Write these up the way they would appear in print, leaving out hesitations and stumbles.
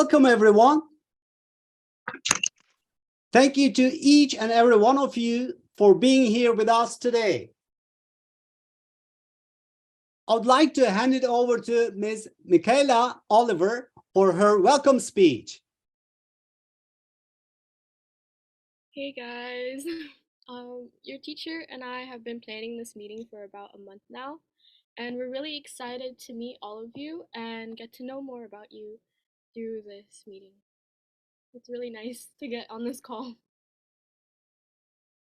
Welcome, everyone. Thank you to each and every one of you for being here with us today. I would like to hand it over to Ms. Michaela Oliver for her welcome speech. Hey guys, your teacher and I have been planning this meeting for about a month now, and we're really excited to meet all of you and get to know more about you through this meeting. It's really nice to get on this call.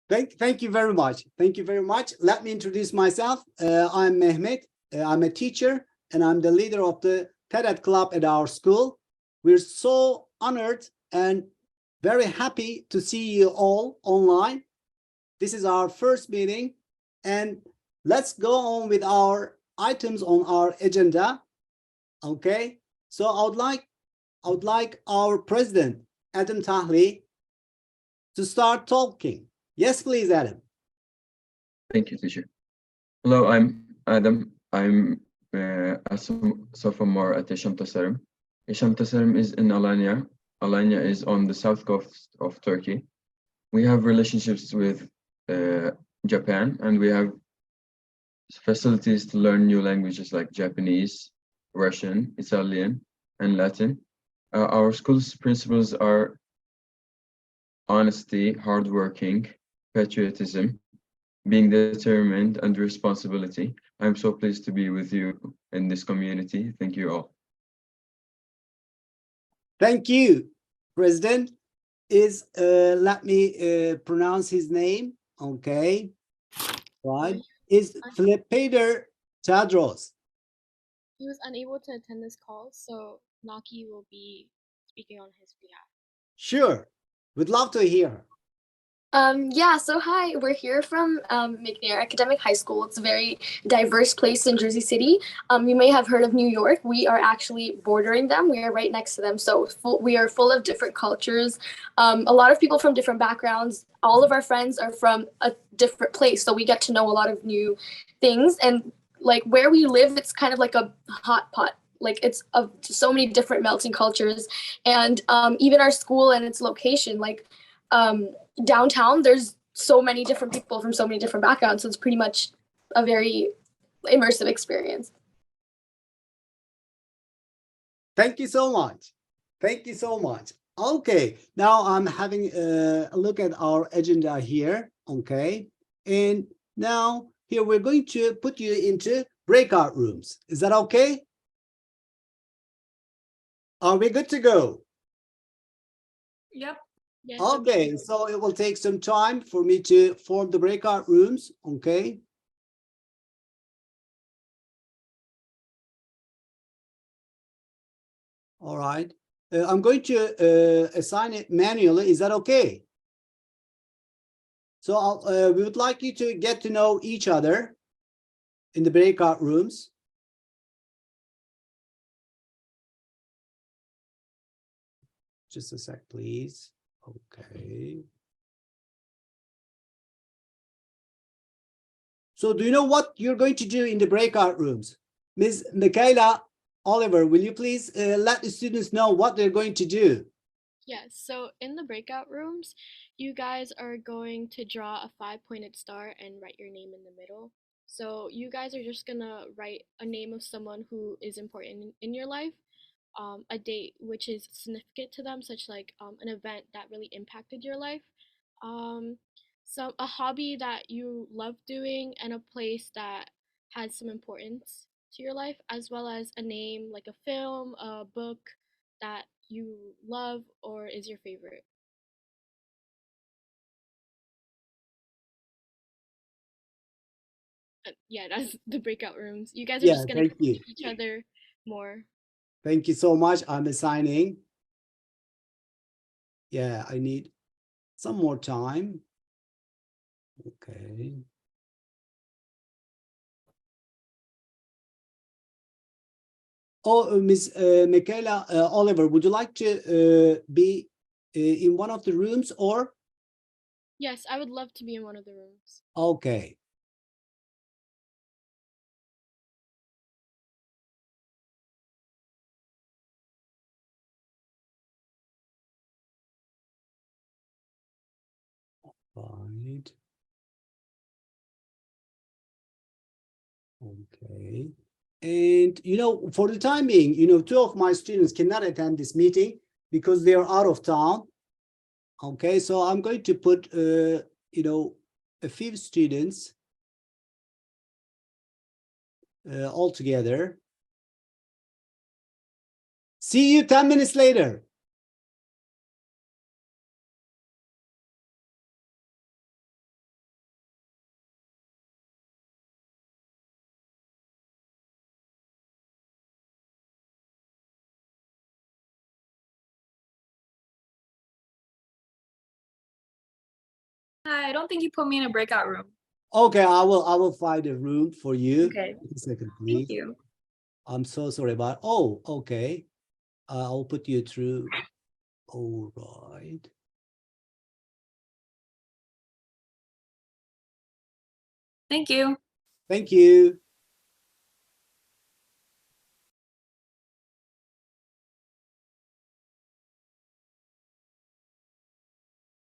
Thank you very much. Thank you very much. Let me introduce myself. I'm Mehmet. I'm a teacher, and I'm the leader of the TED Club at our school. We're so honored and very happy to see you all online. This is our first meeting, and let's go on with our items on our agenda. Okay, so I would like our president, Adam Tahli, to start talking. Yes, please, Adam. Thank you, teacher. Hello, I'm Adam. I'm a sophomore at Yaşam Tasarım. Yaşam Tasarım is in Alanya. Alanya is on the south coast of Turkey. We have relationships with Japan, and we have facilities to learn new languages like Japanese, Russian, Italian, and Latin. Our school's principles are honesty, hardworking, patriotism, being determined, and responsibility. I'm so pleased to be with you in this community. Thank you all. Thank you, President. Let me pronounce his name. Okay, right. Is Filipader Tadros. He was unable to attend this call, so Naki will be speaking on his behalf. Sure, we'd love to hear her. Yeah, so hi, we're here from McNair Academic High School. It's a very diverse place in Jersey City. You may have heard of New York. We are actually bordering them. We are right next to them. So we are full of different cultures, a lot of people from different backgrounds. All of our friends are from a different place. So we get to know a lot of new things. And like where we live, it's kind of like a hot pot. Like it's of so many different melting cultures. And even our school and its location, like downtown, there's so many different people from so many different backgrounds. So it's pretty much a very immersive experience. Thank you so much. Thank you so much. Okay, now I'm having a look at our agenda here. Okay, and now here we're going to put you into breakout rooms. Is that okay? Are we good to go? Yep. Yes, okay, so it will take some time for me to form the breakout rooms. Okay. All right. I'm going to assign it manually. Is that okay? So we would like you to get to know each other in the breakout rooms. Just a sec, please. Okay. So do you know what you're going to do in the breakout rooms? Ms. Michaela Oliver, will you please let the students know what they're going to do? Yes, so in the breakout rooms, you guys are going to draw a 5-pointed star and write your name in the middle. So you guys are just gonna write a name of someone who is important in your life, a date which is significant to them, such like an event that really impacted your life, a hobby that you love doing, and a place that has some importance to your life, as well as a name like a film, a book that you love or is your favorite. Yeah, that's the breakout rooms. You guys are just gonna get to know each other more. Thank you so much. I'm assigning. Yeah, I need some more time. Okay. Oh, Ms. Michaela Oliver, would you like to be in one of the rooms or? Yes, I would love to be in one of the rooms. Okay. Right. Okay. And, for the time being, two of my students cannot attend this meeting because they are out of town. Okay, so I'm going to put, a few students all together. See you 10 minutes later. Hi, I don't think you put me in a breakout room. Okay, I will find a room for you. Okay. Wait a second, please. Thank you. I'm so sorry about. Oh, okay. I'll put you through. All right. Thank you. Thank you.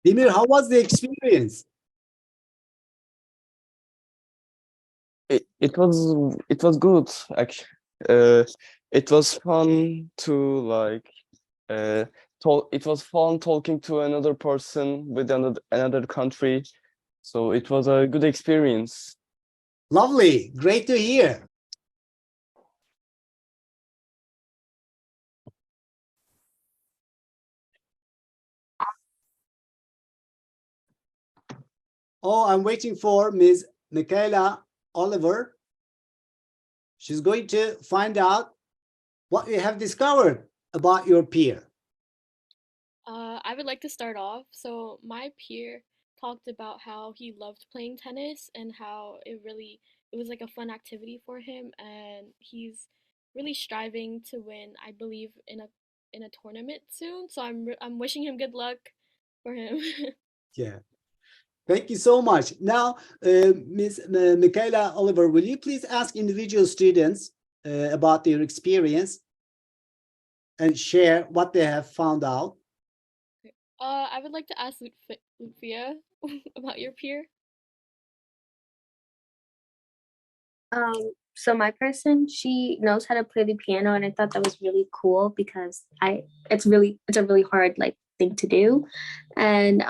Dimir, how was the experience? It was good actually. It was fun to like it was fun talking to another person with another country. So it was a good experience. Lovely. Great to hear. Oh, I'm waiting for Ms. Michaela Oliver. She's going to find out what you have discovered about your peer. I would like to start off. So my peer talked about how he loved playing tennis and how it was like a fun activity for him, and he's really striving to win, I believe, in a tournament soon. So I'm wishing him good luck for him. Yeah. Thank you so much. Now, Ms. Michaela Oliver, will you please ask individual students about their experience and share what they have found out? I would like to ask Lutfia about your peer. So my person, she knows how to play the piano, and I thought that was really cool because it's a really hard like thing to do, and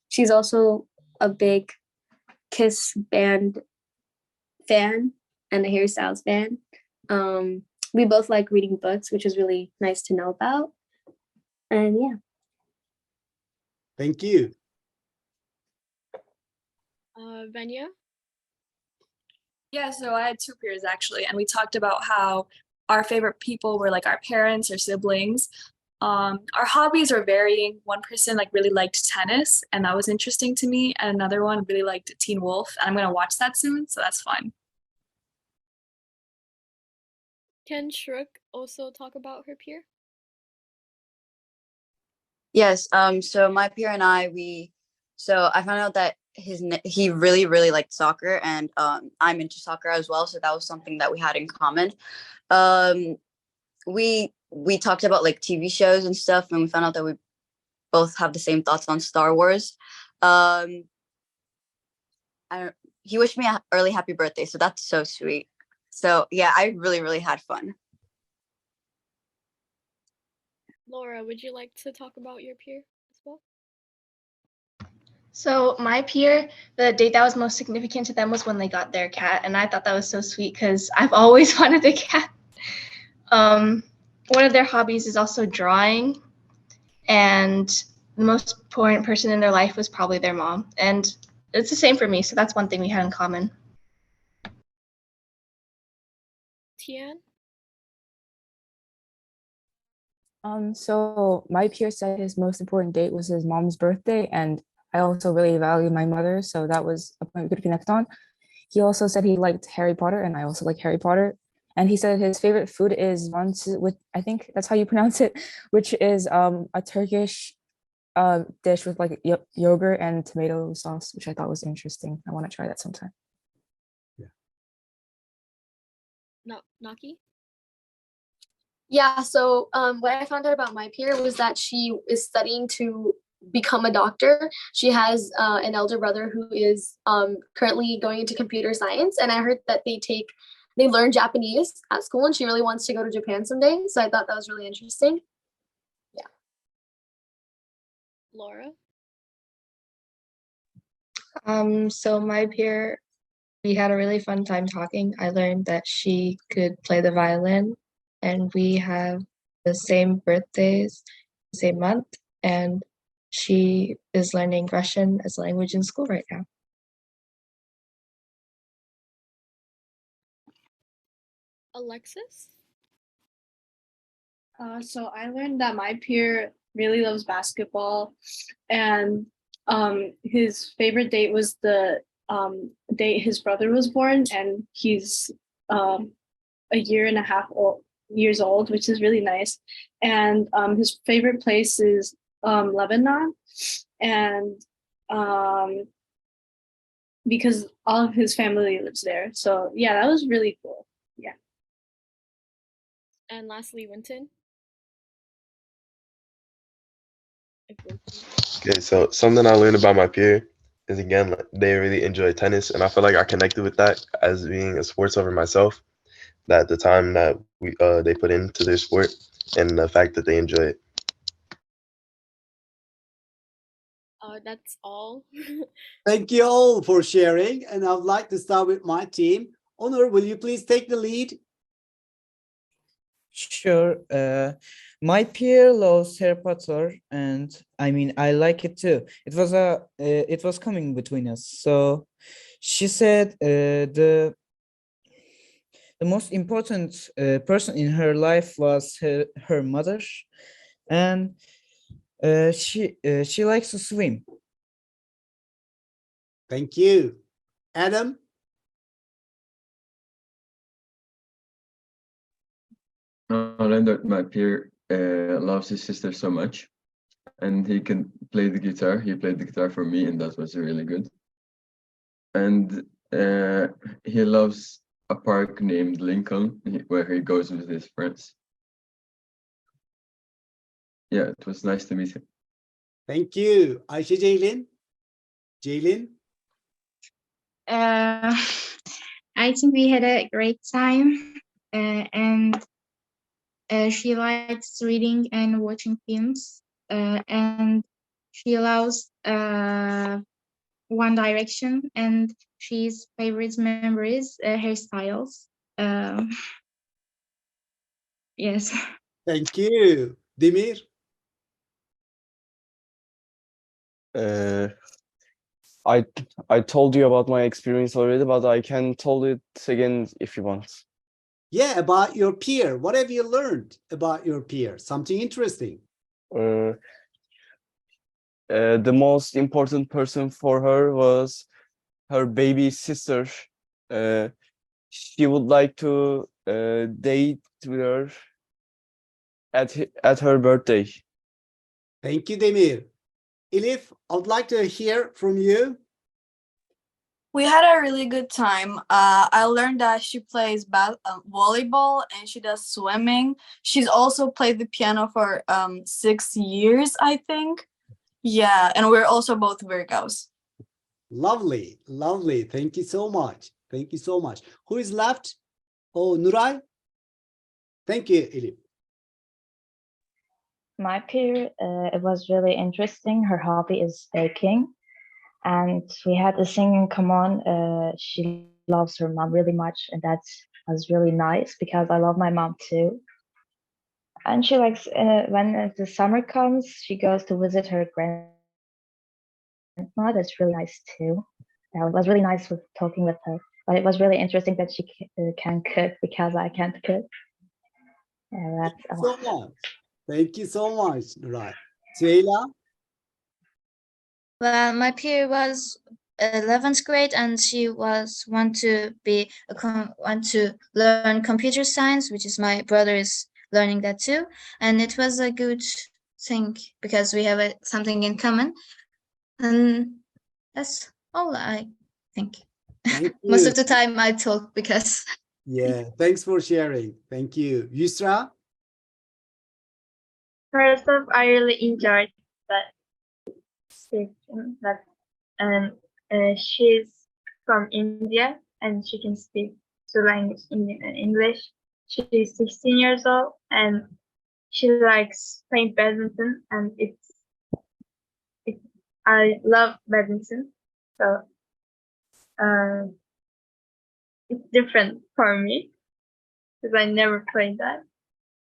she's also a big Kiss band fan and a Harry Styles fan. We both like reading books, which is really nice to know about, and yeah. Thank you. Venya. Yeah, so I had two peers actually, and we talked about how our favorite people were like our parents or siblings. Our hobbies are varying. One person like really liked tennis, and that was interesting to me, and another one really liked Teen Wolf, and I'm gonna watch that soon, so that's fun. Can Shrook also talk about her peer? Yes. So my peer and I found out that he really liked soccer, and I'm into soccer as well. So that was something that we had in common. We talked about like TV shows and stuff, and we found out that we both have the same thoughts on Star Wars. He wished me an early happy birthday, so that's so sweet. So yeah, I really had fun. Laura, would you like to talk about your peer as well? So my peer, the date that was most significant to them was when they got their cat, and I thought that was so sweet because I've always wanted a cat. One of their hobbies is also drawing, and the most important person in their life was probably their mom, and it's the same for me, so that's one thing we had in common. Tian? So my peer said his most important date was his mom's birthday, and I also really value my mother, so that was a point we could connect on. He also said he liked Harry Potter, and I also like Harry Potter. And he said his favorite food is manti, with I think that's how you pronounce it, which is a Turkish dish with like yogurt and tomato sauce, which I thought was interesting. I want to try that sometime. Naki? Yeah, so what I found out about my peer was that she is studying to become a doctor. She has an elder brother who is currently going into computer science, and I heard that they learn Japanese at school, and she really wants to go to Japan someday. So I thought that was really interesting. Yeah. Laura? So my peer, we had a really fun time talking. I learned that she could play the violin, and we have the same birthdays, same month, and she is learning Russian as a language in school right now. Alexis? So I learned that my peer really loves basketball, and his favorite date was the date his brother was born, and he's a year and a half years old, which is really nice. And his favorite place is Lebanon, and because all of his family lives there. So yeah, that was really cool. Yeah. And lastly, Winton? Okay, so something I learned about my peer is, again, like, they really enjoy tennis, and I feel like I connected with that as being a sports lover myself. That the time that they put into their sport and the fact that they enjoy it. That's all. Thank you all for sharing. And I would like to start with my team. Onur, will you please take the lead? Sure. My peer loves Harry Potter, and I mean I like it too. It was coming between us. So she said the most important person in her life was her mother, and she likes to swim. Thank you. Adam? I learned that my peer loves his sister so much, and he can play the guitar. He played the guitar for me, and that was really good. And he loves a park named Lincoln, where he goes with his friends. Yeah, it was nice to meet him. Thank you. Ayşe Ceylin? Ceylin? I think we had a great time, and she likes reading and watching films, and she loves One Direction, and she's favorite member is hairstyles. Yes. Thank you. Demir? I told you about my experience already, but I can tell it again if you want. Yeah, about your peer. What have you learned about your peer? Something interesting. The most important person for her was her baby sister. She would like to date with her at her birthday. Thank you, Demir. Elif, I would like to hear from you. We had a really good time. I learned that she plays volleyball and she does swimming. She's also played the piano for 6 years, I think. Yeah, and we're also both Virgos. Lovely, lovely. Thank you so much. Thank you so much. Who is left? Oh, Nuray? Thank you, Elif. My peer, it was really interesting. Her hobby is baking, and we had a thing in common. She loves her mom really much, and that was really nice because I love my mom too. And she likes when the summer comes, she goes to visit her grandma. That's really nice too. Yeah, it was really nice with talking with her. But it was really interesting that she can cook because I can't cook. Yeah, that's so much. Thank you so much, Nuray. Ceyla? Well, my peer was 11th grade, and she want to learn computer science, which is my brother is learning that too, and it was a good thing because we have something in common, and that's all I think. Most of the time I talk because. Yeah, thanks for sharing. Thank you. Yusra? First off, I really enjoyed that speaking that, and she's from India and she can speak two languages, Indian and English. She's 16 years old and she likes playing badminton, and I love badminton, so it's different for me because I never played that,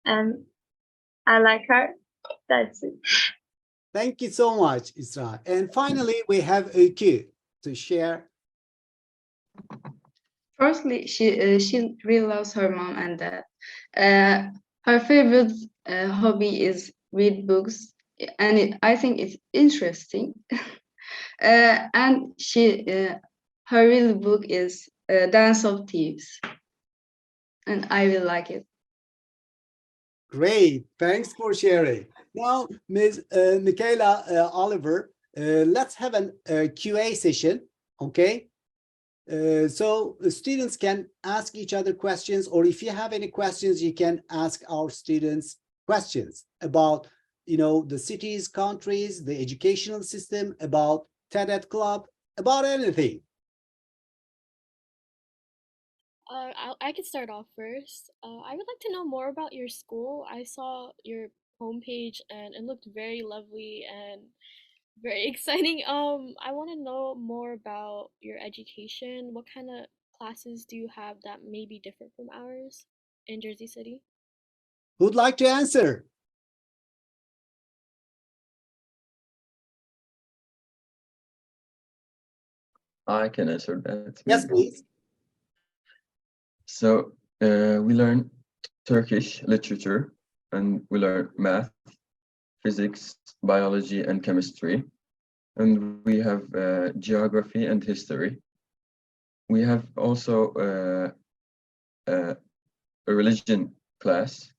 and I like her. That's it. Thank you so much, Isra. And finally, we have Öykü to share. Firstly, she really loves her mom and dad. Her favorite hobby is read books, and I think it's interesting. And her real book is Dance of Thieves, and I will like it. Great, thanks for sharing. Now, Ms. Michaela Oliver, let's have a QA session, okay? So the students can ask each other questions, or if you have any questions, you can ask our students questions about, the cities, countries, the educational system, about TED Club, about anything. I could start off first. I would like to know more about your school. I saw your homepage and it looked very lovely and very exciting. I want to know more about your education. What kind of classes do you have that may be different from ours in Jersey City? Who'd like to answer? I can answer that. Yes, please. So we learn Turkish literature, and we learn math, physics, biology, and chemistry. And we have geography and history. We have also a religion class,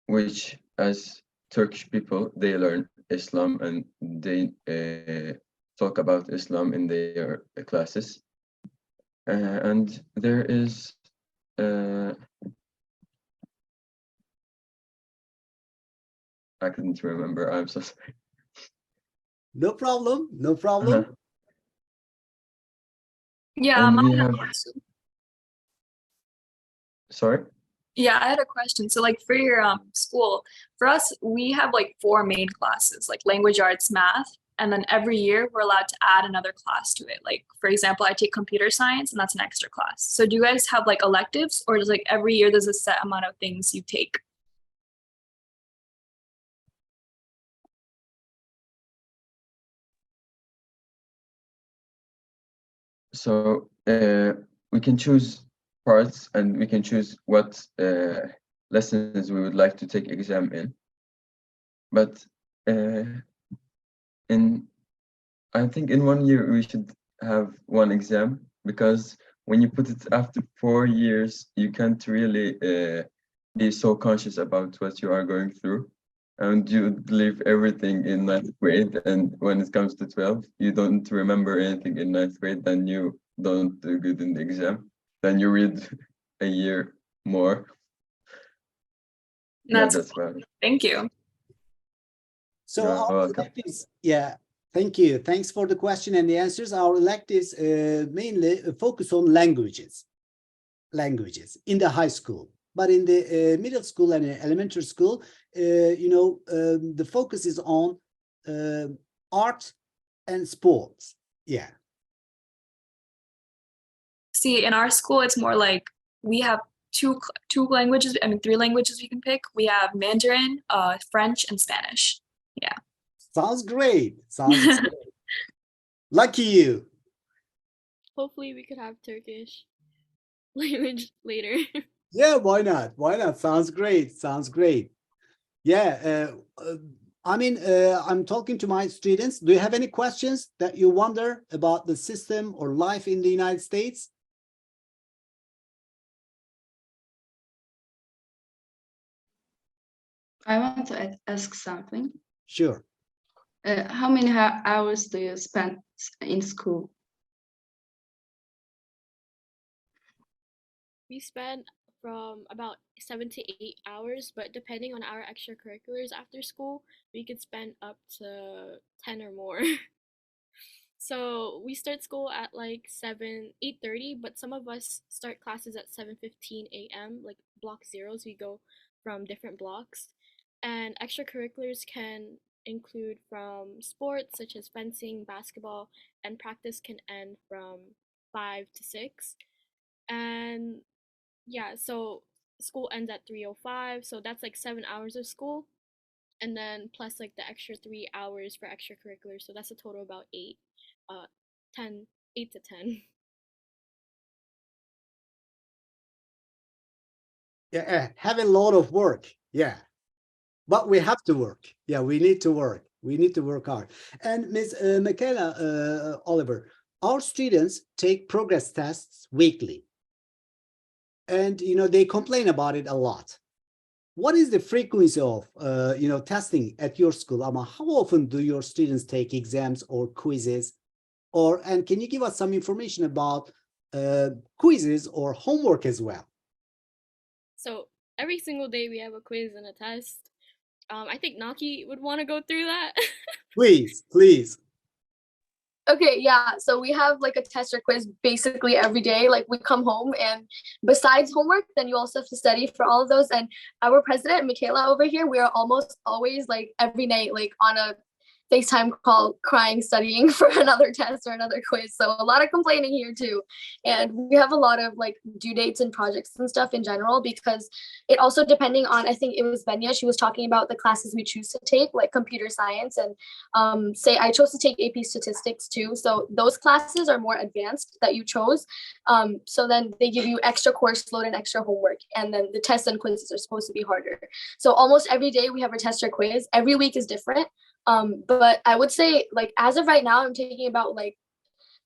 which as Turkish people, they learn Islam and they talk about Islam in their classes. And there is I couldn't remember. I'm so sorry. No problem. No problem. Yeah, And we I had a have, question. sorry? Yeah, I had a question. So like for your school, for us, we have like 4 main classes, like language arts, math, and then every year we're allowed to add another class to it. Like for example, I take computer science and that's an extra class. So do you guys have like electives, or does like every year there's a set amount of things you take? So we can choose parts and we can choose what lessons we would like to take exam in. But I think in 1 year we should have 1 exam, because when you put it after 4 years, you can't really be so conscious about what you are going through. And you leave everything in 9th grade, and when it comes to 12, you don't remember anything in 9th grade, then you don't do good in the exam. Then you read a year more. That's about it. Thank you. So You're our welcome. electives, yeah, thank you. Thanks for the question and the answers. Our electives mainly focus on languages in the high school. But in the middle school and elementary school, the focus is on art and sports. Yeah. See, in our school, it's more like we have two languages. I mean, 3 languages we can pick. We have Mandarin, French, and Spanish. Yeah. Sounds great. Sounds great. Lucky you. Hopefully we could have Turkish language later. Yeah, why not? Why not? Sounds great. Sounds great. Yeah. I'm talking to my students. Do you have any questions that you wonder about the system or life in the United States? I want to ask something. Sure. How many hours do you spend in school? We spend from about 7 to 8 hours, but depending on our extracurriculars after school, we could spend up to 10 or more. So we start school at like 8:30, but some of us start classes at 7:15 a.m., like block zeros. We go from different blocks. And extracurriculars can include from sports such as fencing, basketball, and practice can end from 5 to 6. And yeah, so school ends at 3:05, so that's like 7 hours of school. And then plus like the extra 3 hours for extracurriculars, so that's a total of about 8, 10, 8 to 10. Yeah, have a lot of work. Yeah, but we have to work. Yeah, we need to work. We need to work hard. And Ms. Michaela Oliver, our students take progress tests weekly, and they complain about it a lot. What is the frequency of testing at your school? How often do your students take exams or quizzes? And can you give us some information about quizzes or homework as well? So every single day we have a quiz and a test. I think Naki would want to go through that. Please, please. Okay, yeah. So we have like a test or quiz basically every day. Like we come home and besides homework, then you also have to study for all of those. And our president, Michaela over here, we are almost always like every night, like on a FaceTime call, crying, studying for another test or another quiz. So a lot of complaining here too. And we have a lot of like due dates and projects and stuff in general, because it also depending on, I think it was Benya, she was talking about the classes we choose to take, like computer science, and say I chose to take AP statistics too. So those classes are more advanced that you chose. So then they give you extra course load and extra homework. And then the tests and quizzes are supposed to be harder. So almost every day we have a test or quiz. Every week is different. But I would say like as of right now, I'm taking about like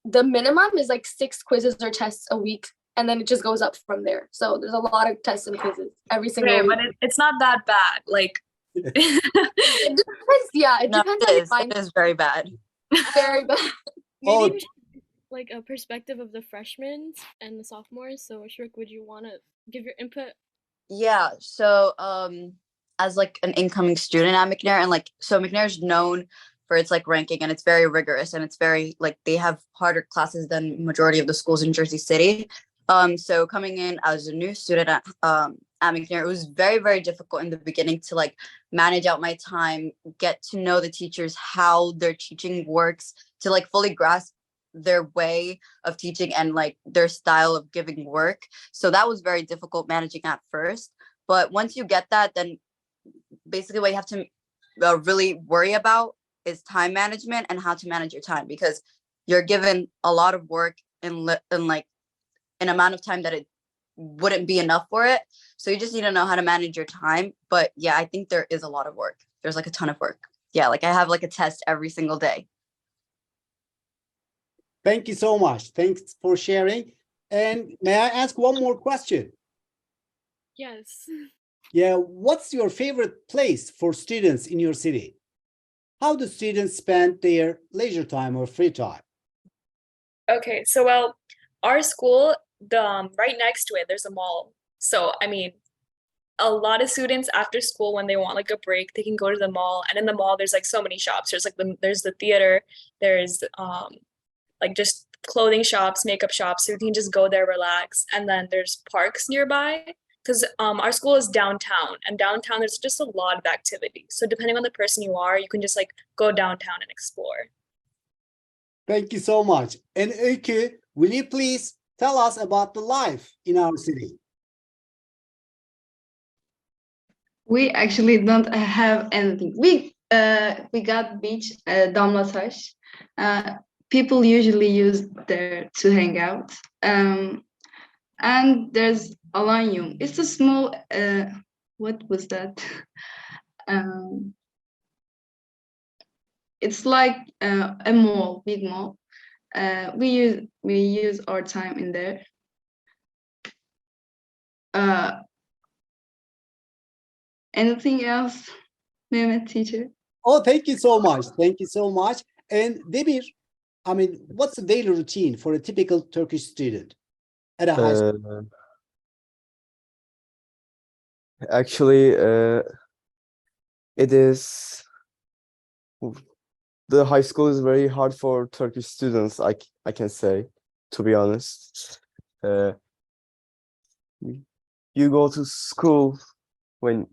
the minimum is like 6 quizzes or tests a week, and then it just goes up from there. So there's a lot of tests and quizzes every single Okay, week. but it's not that bad. Like It depends. Yeah, it No, depends it on your is. mind. It is very bad. Very bad. Maybe Oh, we should like a perspective of the freshmen and the sophomores. So Shrik, would you want to give your input? Yeah. So, as like an incoming student at McNair, and like so McNair is known for its like ranking, and it's very rigorous, and it's very like they have harder classes than majority of the schools in Jersey City. So coming in as a new student at McNair, it was very, very difficult in the beginning to like manage out my time, get to know the teachers, how their teaching works, to like fully grasp their way of teaching and like their style of giving work. So that was very difficult managing at first. But once you get that, then basically what you have to really worry about is time management and how to manage your time, because you're given a lot of work in like an amount of time that it wouldn't be enough for it. So you just need to know how to manage your time. But yeah, I think there is a lot of work. There's like a ton of work. Yeah, like I have like a test every single day. thank you so much. Thanks for sharing. And may I ask one more question? Yes. Yeah, what's your favorite place for students in your city? How do students spend their leisure time or free time? Okay, so well, our school, the right next to it, there's a mall. So I mean, a lot of students after school, when they want like a break, they can go to the mall. And in the mall, there's like so many shops. There's like there's the theater, there's like just clothing shops, makeup shops. So you can just go there, relax. And then there's parks nearby, because our school is downtown, and downtown there's just a lot of activity. So depending on the person you are, you can just like go downtown and explore. Thank you so much. And Öykü, will you please tell us about the life in our city? We actually don't have anything. We got beach, Damlataş. People usually use there to hang out. And there's Alanyum. It's a small. What was that? It's like a mall, big mall. We use our time in there. Anything else, Mehmet teacher? Oh, thank you so much. Thank you so much. And Demir, I mean, what's the daily routine for a typical Turkish student at a high school? Actually, it is the high school is very hard for Turkish students, I can say, to be honest. You go to school and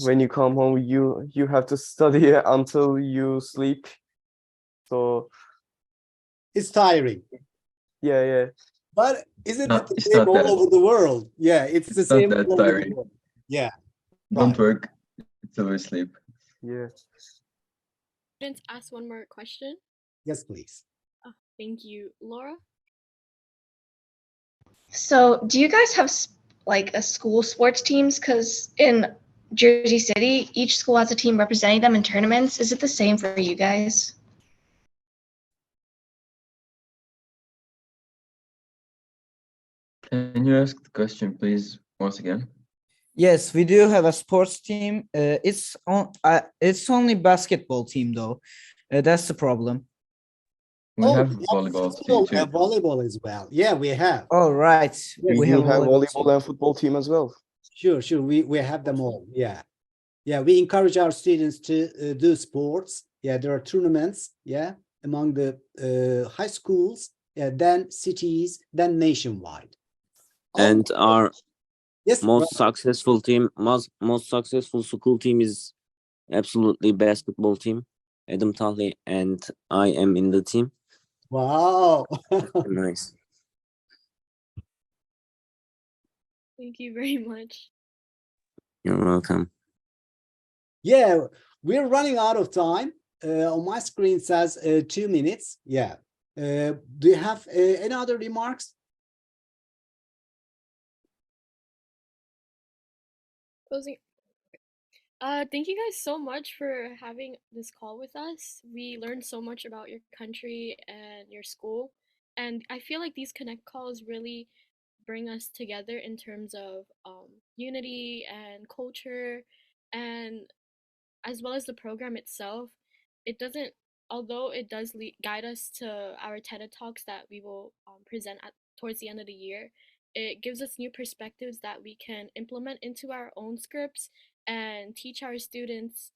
when you come home, you have to study until you sleep. So It's tiring. yeah. But isn't No, it the it's same not all that. over the world? Yeah, it's the It's not same that all over the tiring. world. Yeah, Don't right. work until we sleep. Yeah. Students, ask one more question. Yes, please. Oh, thank you. Laura? So, do you guys have like a school sports teams? Because in Jersey City, each school has a team representing them in tournaments. Is it the same for you guys? Can you ask the question, please, once again? Yes, we do have a sports team. It's only basketball team though. That's the problem. We Oh, have we have volleyball football too. and volleyball as well. Yeah, we have. All right, Yes, We we have do have volleyball volleyball too. and football team as well. Sure. We have them all. Yeah. Yeah, we encourage our students to do sports. Yeah, there are tournaments, yeah, among the high schools, yeah, then cities, then nationwide. And our Yes, most successful team, most successful school team is absolutely basketball team. Adam Tahle and I am in the team. wow. Nice. Thank you very much. You're welcome. Yeah, we're running out of time. On my screen says 2 minutes. Yeah. Do you have any other remarks? Closing. Thank you guys so much for having this call with us. We learned so much about your country and your school. And I feel like these connect calls really bring us together in terms of unity and culture, and as well as the program itself. It doesn't, although it does guide us to our TED Talks that we will present towards the end of the year. It gives us new perspectives that we can implement into our own scripts and teach our students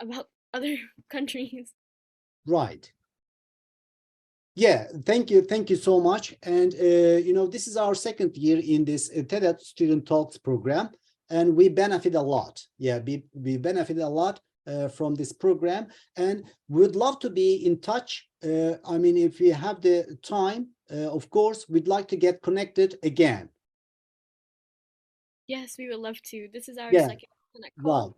about other countries. Right. Yeah, thank you so much. And this is our second year in this TED Student Talks program, and we benefit a lot. Yeah, we benefit a lot from this program, and we'd love to be in touch. I mean, if we have the time, of course, we'd like to get connected again. Yes, we would love to. This is our Yeah, second connect call.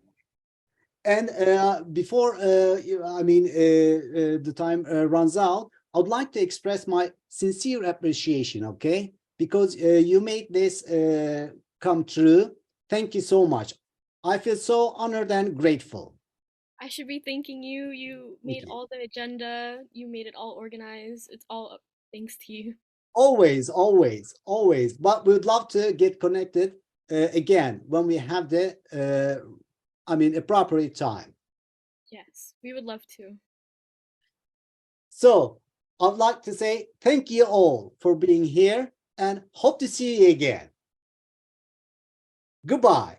right. And before the time runs out, I would like to express my sincere appreciation, okay? Because you made this come true. Thank you so much. I feel so honored and grateful. I should be thanking you. You made you. all the agenda. You made it all organized. It's all thanks to you. Always. But we would love to get connected again when we have the, appropriate time. Yes, we would love to. So I'd like to say thank you all for being here and hope to see you again. Goodbye.